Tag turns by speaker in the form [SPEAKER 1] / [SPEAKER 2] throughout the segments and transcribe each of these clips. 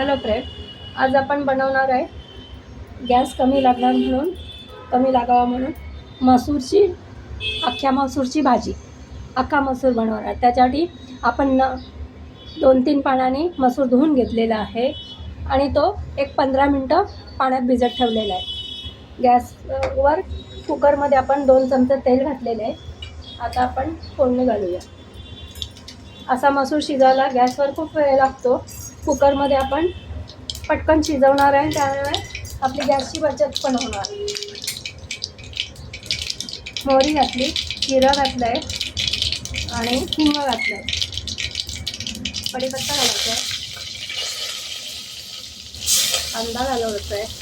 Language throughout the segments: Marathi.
[SPEAKER 1] हॅलो फ्रेंड, आज आपण बनवणार आहे गॅस कमी लागावा म्हणून अख्ख्या मसूरची भाजी. अख्खा मसूर बनवणार आहे. त्याच्यासाठी आपण 2-3 पाण्याने मसूर धुवून घेतलेला आहे आणि तो एक 15 मिनटं पाण्यात भिजत ठेवलेला आहे. गॅसवर कुकरमध्ये आपण 2 चमचे तेल घातलेले आहे. आता आपण फोडणी घालूया. असा मसूर शिजायला गॅसवर खूप वेळ लागतो. कुकरमध्ये आपण पटकन शिजवणार आहे, त्यामुळे आपली गॅसची बचत पण होणार. मोहरी घातली, जिरं घातलं आहे आणि हिंग घातलं आहे. कढीपत्ता घालायचा आहे, कांदा घालायचा आहे,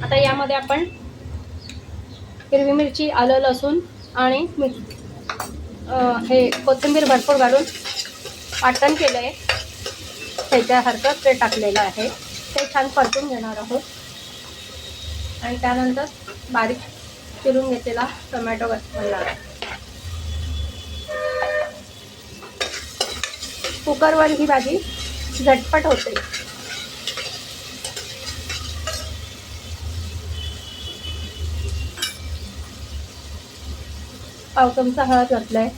[SPEAKER 1] आता यामध्ये आपण हिरवी मिरची, आलं, लसूण आणि हे कोथिंबीर भरपूर घालून वाटण केलं आहे. त्याच्यासारखं ते टाकलेलं आहे. ते छान परतून घेणार आहोत आणि त्यानंतर बारीक चिरून घेतलेला टोमॅटो घालणार आहे. कुकरवर ही भाजी झटपट होते. पाव चमचा हळद घातलं आहे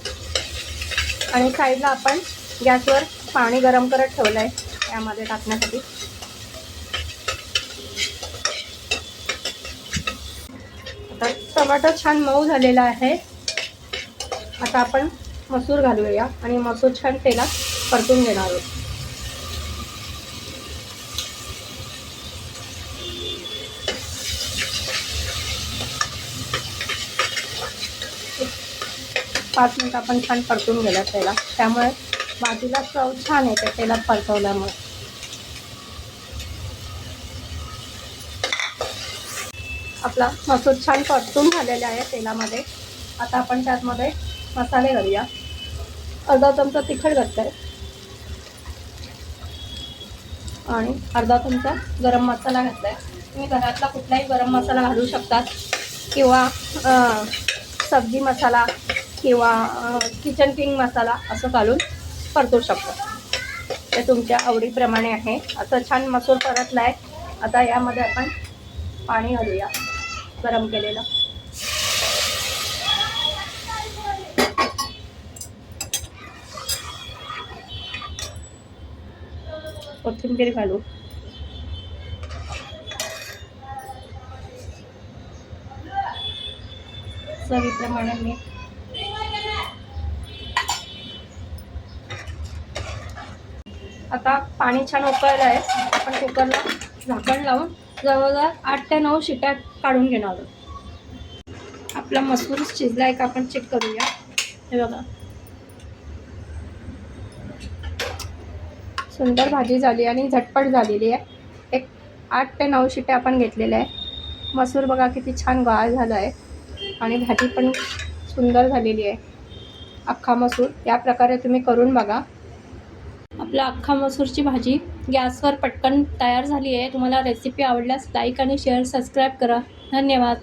[SPEAKER 1] आणि साईडला आपण गॅसवर पाणी गरम करत ठेवलं आहे यामध्ये टाकण्यासाठी. आता टोमॅटो छान मऊ झालेला आहे. आता आपण मसूर घालूया आणि मसूर छान तेलात परतून घेणार आहोत. पाच मिनिट आपण छान परतून गेला तेलात, त्यामुळे भाजीला चव छान येते तेलात परतवल्यामुळे. आपला मसूर छान परतून झालेला आहे तेलामध्ये. आता आपण त्यामध्ये मसाले घालूया. अर्धा चमचा तिखट घातलं आहे आणि अर्धा चमचा गरम मसाला घातला आहे. तुम्ही घरातला कुठलाही गरम मसाला घालू शकतात किंवा सब्जी मसाला किंवा किचन किंग मसाला असं घालून परतू शकता. ते तुमच्या आवडीप्रमाणे आहे. असं छान मसूर परतला आहे. आता यामध्ये आपण पाणी घालूया गरम केलेलं. कोथिंबीर घालू. चवीप्रमाणे मीठ. आता पाणी छान उकळलं आहे. आपण कुकरला झाकण लावून जवळजवळ 8 ते 9 शिट्या काढून घेणार आहोत. आपला मसूर शिजला आहे का आपण चेक करूया. हे बघा, सुंदर भाजी झाली आणि झटपट झालेली आहे. एक 8 ते 9 शिट्या आपण घेतलेल्या आहे. मसूर बघा किती छान गाळ झाला आहे आणि भाजी पण सुंदर झालेली आहे. अख्खा मसूर या प्रकारे तुम्ही करून बघा. आपला अख्खा मसूरची भाजी गॅसवर पटकन तयार झाली आहे. तुम्हाला रेसिपी आवडल्यास लाईक आणि शेअर सबस्क्राईब करा. धन्यवाद.